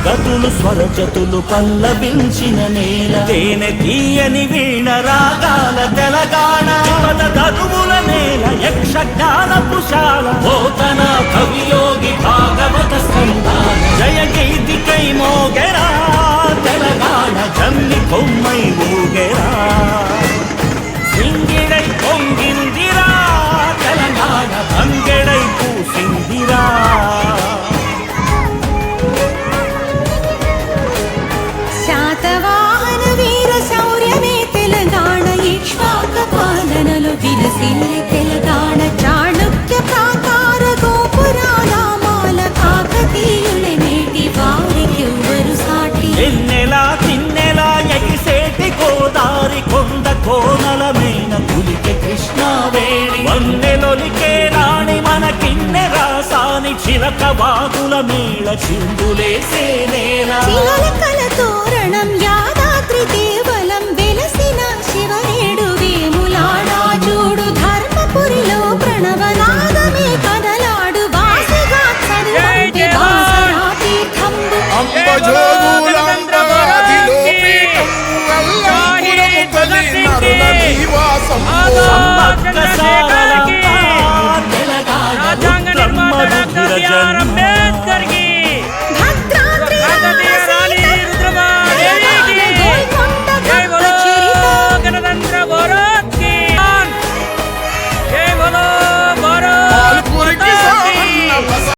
గతులు స్వరజతులు పల్లవించిన నేల తేనె తీయని వీణ రాగాల తెలంగాణ తరువుల నేల యక్ష జ్ఞానపుశాల పోతన కవియోగి భాగవత సంతాన జయ గీతికై మోగెరా తెలంగాణ జమ్మి కొమ్మై ఊగెరా సింగిడై పొంగిందిరా తెలంగాణ తంగెడై పూసిందిరా శాతవాహన వీర శౌర్యమే తెలంగాణ ఇక్ష్వాక పాలనలో విలసిల్లే తెలంగాణ చాణుక్య ప్రాకార గోపురాల కాకతీయుల నేటి వారికెవ్వరు సాటి ఎన్నెలా తిన్నెలా ఎగిసేటి గోదారి కొండ కోనల మేన పులికి కృష్ణావేణి వన్నెలొలికే రాణి మన కిన్నె రాసాని చిలక వాగుల మేళ చిందులేసే నేల చిలకల తోరణం